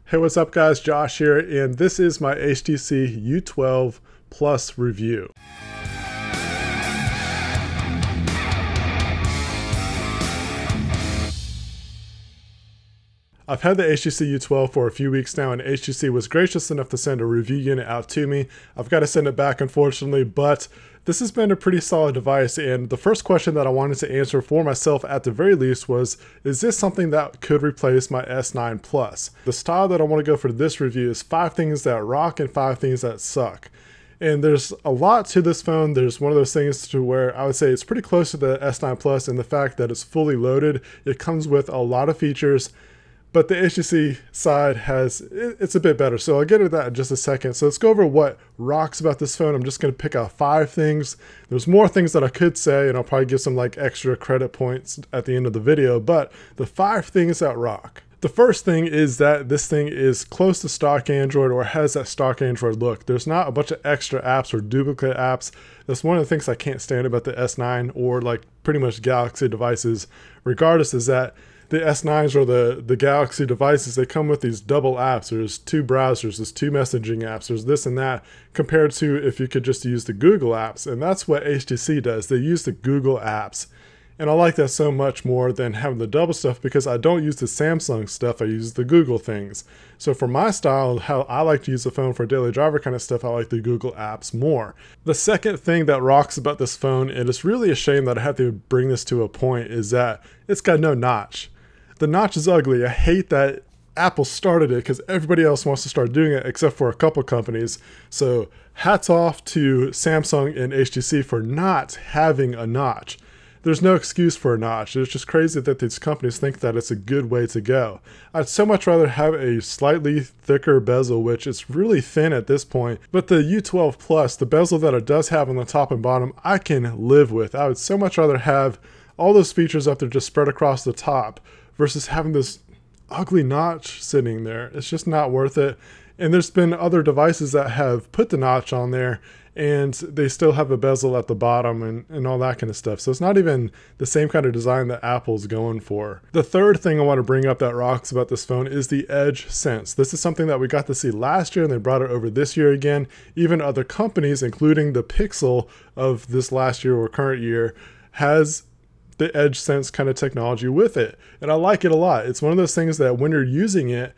Hey, what's up guys, Josh here, and this is my HTC U12 Plus review. I've had the HTC U12 for a few weeks now, and HTC was gracious enough to send a review unit out to me. I've got to send it back unfortunately, but this has been a pretty solid device, and the first question that I wanted to answer for myself at the very least was, is this something that could replace my S9 Plus? The style that I want to go for this review is 5 things that rock and 5 things that suck. And there's a lot to this phone. There's one of those things to where I would say it's pretty close to the S9 Plus in the fact that it's fully loaded. It comes with a lot of features, but the HTC side it's a bit better. So I'll get into that in just a second. So let's go over what rocks about this phone. I'm just going to pick out 5 things. There's more things that I could say, and I'll probably give some like extra credit points at the end of the video, but the 5 things that rock. The first thing is that this thing is close to stock Android, or has that stock Android look. There's not a bunch of extra apps or duplicate apps. That's one of the things I can't stand about the S9 or like pretty much Galaxy devices regardless, is that the S9s or the Galaxy devices, they come with these double apps. There's 2 browsers, there's 2 messaging apps, there's this and that, compared to if you could just use the Google apps. And that's what HTC does. They use the Google apps. And I like that so much more than having the double stuff, because I don't use the Samsung stuff, I use the Google things. So for my style, how I like to use the phone for daily driver kind of stuff, I like the Google apps more. The second thing that rocks about this phone, and it's really a shame that I have to bring this to a point, is that it's got no notch. The notch is ugly. I hate that Apple started it because everybody else wants to start doing it except for a couple companies. So hats off to Samsung and HTC for not having a notch. There's no excuse for a notch. It's just crazy that these companies think that it's a good way to go. I'd so much rather have a slightly thicker bezel, which is really thin at this point, but the U12 Plus, the bezel that it does have on the top and bottom, I can live with. I would so much rather have all those features up there just spread across the top versus having this ugly notch sitting there. It's just not worth it. And there's been other devices that have put the notch on there and they still have a bezel at the bottom and all that kind of stuff. So it's not even the same kind of design that Apple's going for. The third thing I want to bring up that rocks about this phone is the Edge Sense. This is something that we got to see last year and they brought it over this year again. Even other companies, including the Pixel of this last year or current year, has the Edge Sense kind of technology with it. And I like it a lot. It's one of those things that when you're using it,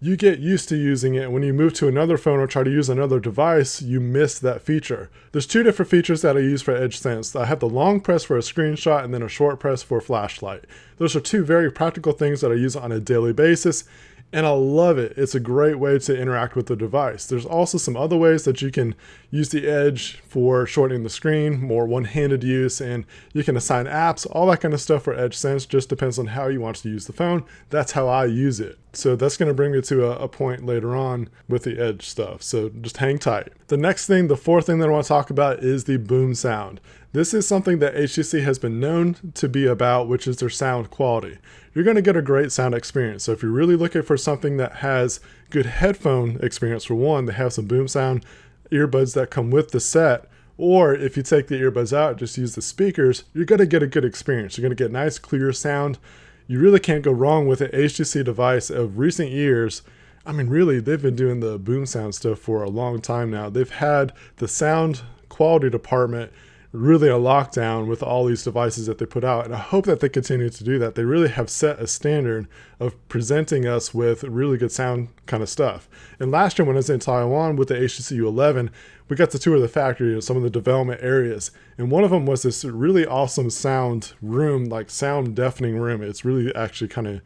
you get used to using it. When you move to another phone or try to use another device, you miss that feature. There's 2 different features that I use for Edge Sense. I have the long press for a screenshot and then a short press for a flashlight. Those are 2 very practical things that I use on a daily basis, and I love it. It's a great way to interact with the device. There's also some other ways that you can use the Edge for shortening the screen, more one-handed use, and you can assign apps, all that kind of stuff for Edge Sense. Just depends on how you want to use the phone. That's how I use it. So that's going to bring me to a point later on with the Edge stuff. So just hang tight. The next thing, the 4th thing that I want to talk about, is the boom sound. This is something that HTC has been known to be about, which is their sound quality. You're going to get a great sound experience. So if you're really looking for something that has good headphone experience, for one, they have some boom sound earbuds that come with the set. Or if you take the earbuds out, just use the speakers, you're going to get a good experience. You're going to get nice, clear sound. You really can't go wrong with an HTC device of recent years. I mean, really, they've been doing the boom sound stuff for a long time now. They've had the sound quality department really a lockdown with all these devices that they put out, and I hope that they continue to do that. They really have set a standard of presenting us with really good sound kind of stuff. And last year when I was in Taiwan with the HTC U11, we got to tour the factory and some of the development areas, and one of them was this really awesome sound room, like sound deafening room. It's really actually kind of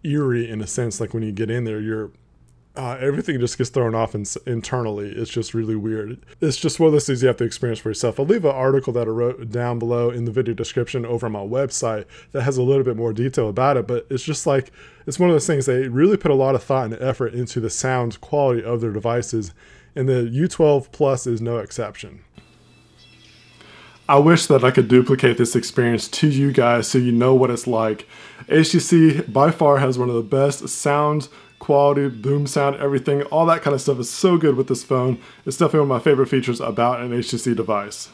eerie in a sense. Like when you get in there, everything just gets thrown off internally. It's just really weird. It's just one of those things you have to experience for yourself. I'll leave an article that I wrote down below in the video description over on my website that has a little bit more detail about it, but it's just like, it's one of those things, they really put a lot of thought and effort into the sound quality of their devices, and the U12 Plus is no exception. I wish that I could duplicate this experience to you guys so you know what it's like. HTC by far has one of the best sound quality, boom sound, everything, all that kind of stuff is so good with this phone. It's definitely one of my favorite features about an HTC device.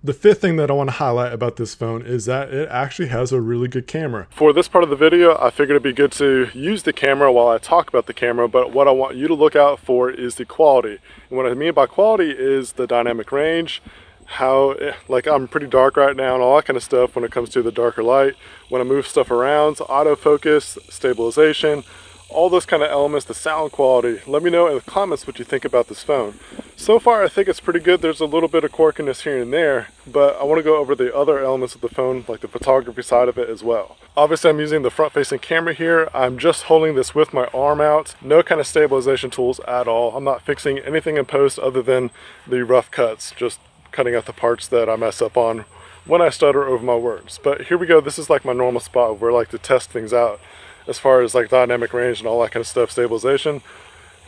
The fifth thing that I want to highlight about this phone is that it actually has a really good camera. For this part of the video, I figured it'd be good to use the camera while I talk about the camera, but what I want you to look out for is the quality. And what I mean by quality is the dynamic range, how, like, I'm pretty dark right now and all that kind of stuff when it comes to the darker light. When I move stuff around, autofocus, stabilization, all those kind of elements, the sound quality. Let me know in the comments what you think about this phone. So far, I think it's pretty good. There's a little bit of quirkiness here and there, but I want to go over the other elements of the phone, like the photography side of it as well. Obviously, I'm using the front-facing camera here. I'm just holding this with my arm out. No kind of stabilization tools at all. I'm not fixing anything in post other than the rough cuts, just cutting out the parts that I mess up on when I stutter over my words. But here we go. This is like my normal spot where I like to test things out as far as like dynamic range and all that kind of stuff, stabilization,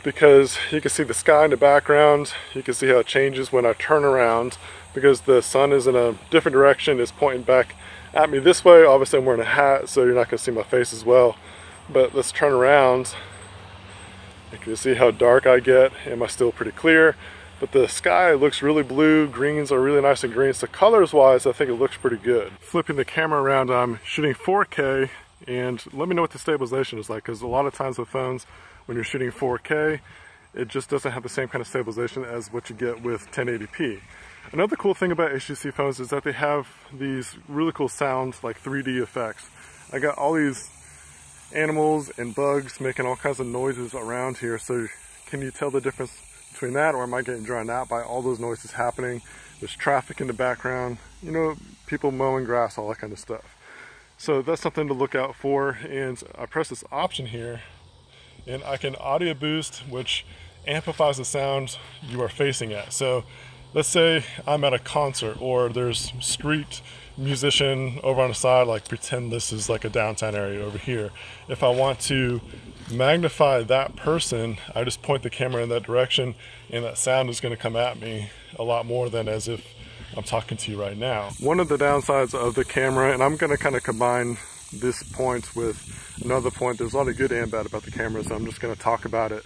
because you can see the sky in the background. You can see how it changes when I turn around because the sun is in a different direction. It's pointing back at me this way. Obviously I'm wearing a hat, so you're not going to see my face as well, but let's turn around. You can see how dark I get. Am I still pretty clear? But the sky looks really blue. Greens are really nice and green. So colors wise, I think it looks pretty good. Flipping the camera around, I'm shooting 4K. And let me know what the stabilization is like, because a lot of times with phones, when you're shooting 4K, it just doesn't have the same kind of stabilization as what you get with 1080p. Another cool thing about HTC phones is that they have these really cool sounds, like 3D effects. I got all these animals and bugs making all kinds of noises around here, so can you tell the difference between that, or am I getting drowned out by all those noises happening? There's traffic in the background, you know, people mowing grass, all that kind of stuff. So that's something to look out for, and I press this option here and I can audio boost, which amplifies the sound you are facing at. So let's say I'm at a concert or there's street musician over on the side, like pretend this is like a downtown area over here. If I want to magnify that person, I just point the camera in that direction and that sound is going to come at me a lot more than as if I'm talking to you right now. One of the downsides of the camera, and I'm going to kind of combine this point with another point, there's a lot of good and bad about the camera, so I'm just going to talk about it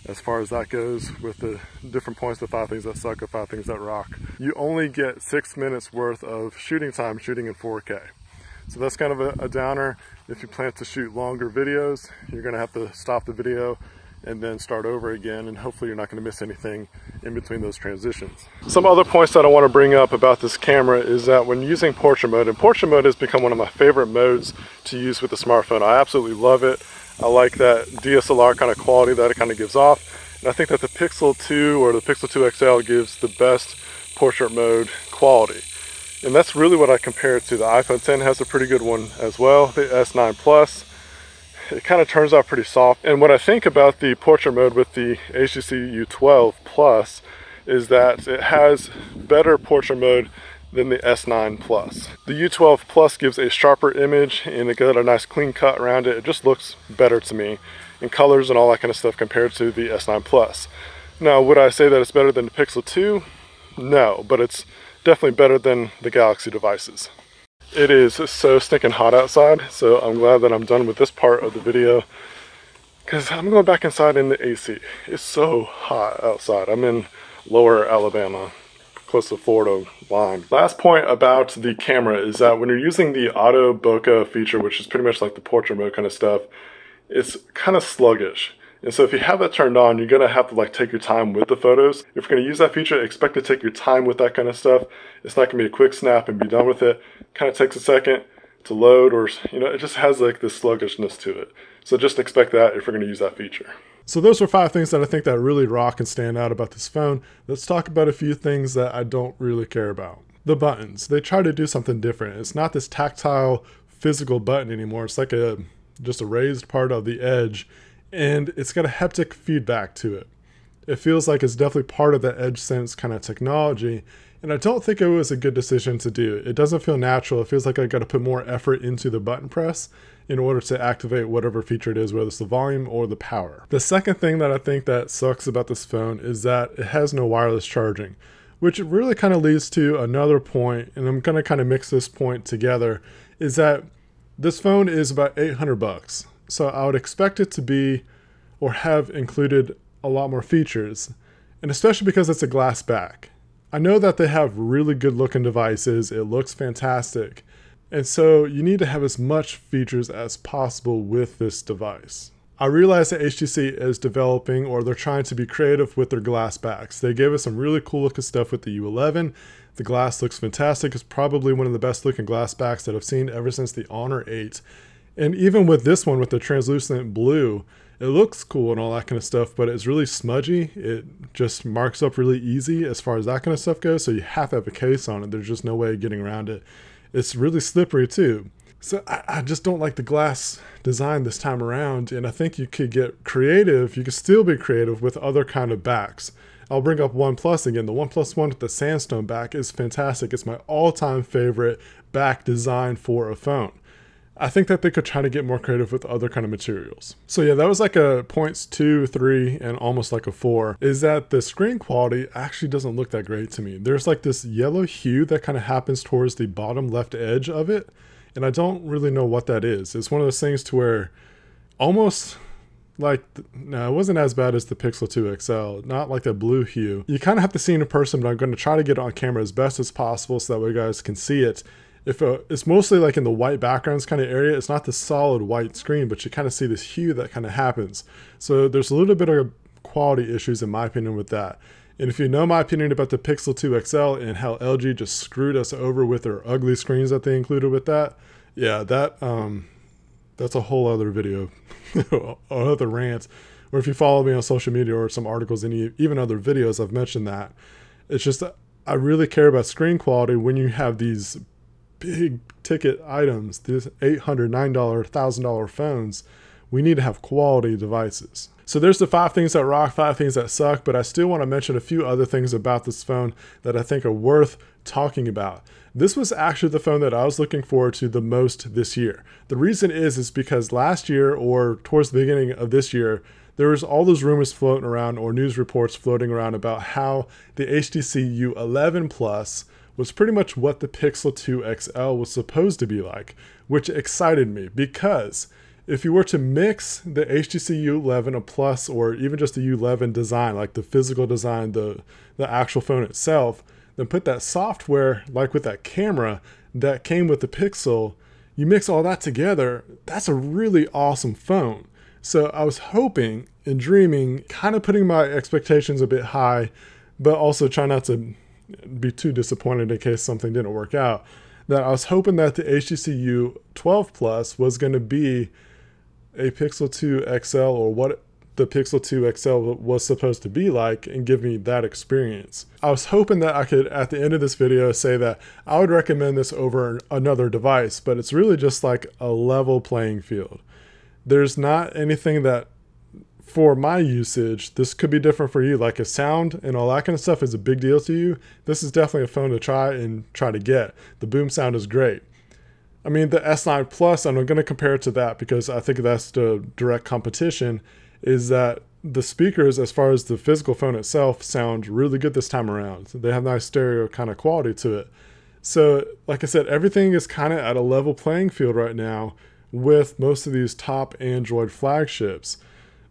as far as that goes with the different points, the 5 things that suck, the 5 things that rock. You only get 6 minutes worth of shooting time shooting in 4K. So that's kind of a downer. If you plan to shoot longer videos, you're going to have to stop the video and then start over again, and hopefully you're not going to miss anything in between those transitions. Some other points that I want to bring up about this camera is that when using portrait mode, and portrait mode has become one of my favorite modes to use with the smartphone. I absolutely love it. I like that DSLR kind of quality that it kind of gives off, and I think that the Pixel 2 or the Pixel 2 XL gives the best portrait mode quality. And that's really what I compare it to. The iPhone 10 has a pretty good one as well, the S9 Plus. It kind of turns out pretty soft. And what I think about the portrait mode with the HTC U12 Plus is that it has better portrait mode than the S9 Plus. The U12 Plus gives a sharper image and it got a nice clean cut around it. It just looks better to me in colors and all that kind of stuff compared to the S9 Plus. Now, would I say that it's better than the Pixel 2? No, but it's definitely better than the Galaxy devices. It is so stinking hot outside, so I'm glad that I'm done with this part of the video because I'm going back inside in the AC. It's so hot outside. I'm in lower Alabama, close to the Florida line. Last point about the camera is that when you're using the auto bokeh feature, which is pretty much like the portrait mode kind of stuff, it's kind of sluggish. And so if you have that turned on, you're gonna have to like take your time with the photos. If you're gonna use that feature, expect to take your time with that kind of stuff. It's not gonna be a quick snap and be done with it. Kind of takes a second to load, or it just has like this sluggishness to it. So just expect that if we're going to use that feature. So those were 5 things that I think that really rock and stand out about this phone. Let's talk about a few things that I don't really care about. The buttons. They try to do something different. It's not this tactile physical button anymore. It's like just a raised part of the edge, and it's got a haptic feedback to it. It feels like it's definitely part of the EdgeSense kind of technology, and I don't think it was a good decision to do. It doesn't feel natural. It feels like I got to put more effort into the button press in order to activate whatever feature it is, whether it's the volume or the power. The second thing that I think that sucks about this phone is that it has no wireless charging, which really kind of leads to another point, and I'm going to kind of mix this point together, is that this phone is about $800. So I would expect it to be or have included a lot more features, and especially because it's a glass back. I know that they have really good looking devices. It looks fantastic. And so you need to have as much features as possible with this device. I realize that HTC is developing, or they're trying to be creative with their glass backs. They gave us some really cool looking stuff with the U11. The glass looks fantastic. It's probably one of the best looking glass backs that I've seen ever since the Honor 8. And even with this one, with the translucent blue, it looks cool and all that kind of stuff, but it's really smudgy. It just marks up really easy as far as that kind of stuff goes. So you have to have a case on it. There's just no way of getting around it. It's really slippery too. So I just don't like the glass design this time around. And I think you could get creative. You could still be creative with other kind of backs. I'll bring up OnePlus again. The OnePlus One with the sandstone back is fantastic. It's my all-time favorite back design for a phone. I think that they could try to get more creative with other kind of materials. So yeah, that was like a 0.2, 3, and almost like a 4, is that the screen quality actually doesn't look that great to me. There's like this yellow hue that kind of happens towards the bottom left edge of it, and I don't really know what that is. It's one of those things to where almost like, no, it wasn't as bad as the Pixel 2 XL, not like that blue hue. You kind of have to see it in person, but I'm going to try to get it on camera as best as possible so that way you guys can see it. If it's mostly like in the white backgrounds kind of area, it's not the solid white screen, but you kind of see this hue that kind of happens. So there's a little bit of quality issues in my opinion with that. And if you know my opinion about the Pixel 2 XL and how LG just screwed us over with their ugly screens that they included with that, yeah, that's a whole other video, other rant. Or if you follow me on social media or some articles and even other videos, I've mentioned that. It's just, I really care about screen quality when you have these big ticket items, these $800, $9, $1,000 phones. We need to have quality devices. So there's the 5 things that rock, 5 things that suck, but I still want to mention a few other things about this phone that I think are worth talking about. This was actually the phone that I was looking forward to the most this year. The reason is because last year, or towards the beginning of this year, there was all those rumors floating around, or news reports floating around, about how the HTC U12 Plus was pretty much what the Pixel 2 XL was supposed to be like, which excited me, because if you were to mix the HTC U11 Plus, or even just the U11 design, like the physical design, the actual phone itself, then put that software, like with that camera that came with the Pixel, you mix all that together, that's a really awesome phone. So I was hoping and dreaming, kind of putting my expectations a bit high, but also trying not to be too disappointed in case something didn't work out, that I was hoping that the HTC U12 Plus was going to be a Pixel 2 XL, or what the Pixel 2 XL was supposed to be like, and give me that experience. I was hoping that I could, at the end of this video, say that I would recommend this over another device, but it's really just like a level playing field. There's not anything that, for my usage, this could be different for you. Like, a sound and all that kind of stuff is a big deal to you. This is definitely a phone to try to get. The boom sound is great. I mean, the S9 Plus, I'm going to compare it to that because I think that's the direct competition, is that the speakers, as far as the physical phone itself, sound really good this time around. They have nice stereo kind of quality to it. So, like I said, everything is kind of at a level playing field right now with most of these top Android flagships.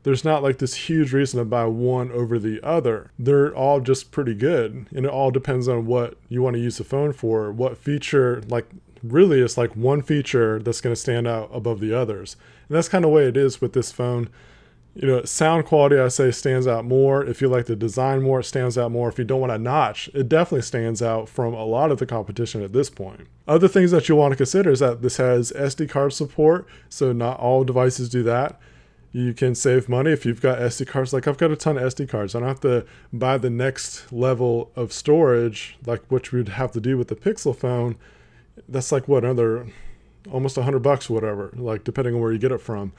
There's not like this huge reason to buy one over the other. They're all just pretty good, and it all depends on what you want to use the phone for. What feature, like, really it's like one feature that's going to stand out above the others. And that's kind of the way it is with this phone. You know, sound quality, I say, stands out more. If you like the design more, it stands out more. If you don't want a notch, it definitely stands out from a lot of the competition at this point. Other things that you want to consider is that this has SD card support, so not all devices do that. You can save money if you've got SD cards. Like I've got a ton of SD cards. I don't have to buy the next level of storage, like what you would have to do with the Pixel phone. That's like what, another almost $100 or whatever, like depending on where you get it from,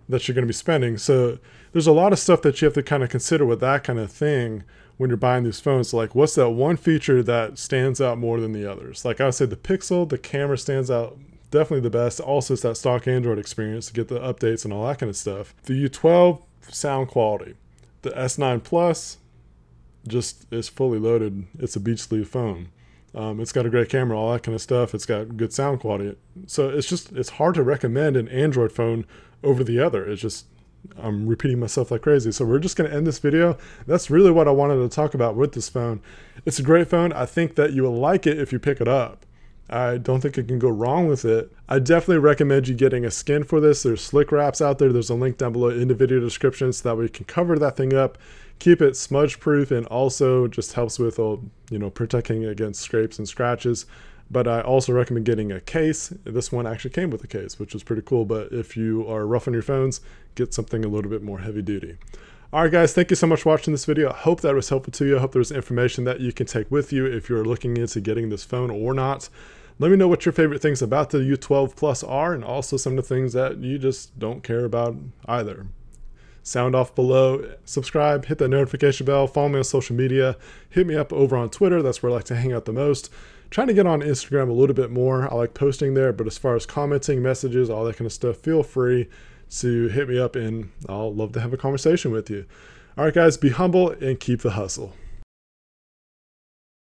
that you're going to be spending. So there's a lot of stuff that you have to kind of consider with that kind of thing when you're buying these phones. Like, what's that one feature that stands out more than the others? Like I would say the Pixel, the camera stands out definitely the best. Also, it's that stock Android experience to get the updates and all that kind of stuff. The U12, sound quality. The S9 Plus just is fully loaded. It's a beach sleeve phone. It's got a great camera, all that kind of stuff. It's got good sound quality. So it's hard to recommend an Android phone over the other. It's just, I'm repeating myself like crazy. So we're just going to end this video. That's really what I wanted to talk about with this phone. It's a great phone. I think that you will like it if you pick it up. I don't think you can go wrong with it. I definitely recommend you getting a skin for this. There's SLICKWRAPS out there. There's a link down below in the video description so that way you can cover that thing up, keep it smudge proof, and also just helps with protecting against scrapes and scratches. But I also recommend getting a case. This one actually came with a case, which was pretty cool. But if you are rough on your phones, get something a little bit more heavy duty. All right, guys, thank you so much for watching this video. I hope that was helpful to you. I hope there was information that you can take with you if you're looking into getting this phone or not. Let me know what your favorite things about the U12 Plus are, and also some of the things that you just don't care about either. Sound off below, subscribe, hit that notification bell, follow me on social media, hit me up over on Twitter. That's where I like to hang out the most. Trying to get on Instagram a little bit more. I like posting there, but as far as commenting, messages, all that kind of stuff, feel free to hit me up and I'll love to have a conversation with you. All right, guys, be humble and keep the hustle.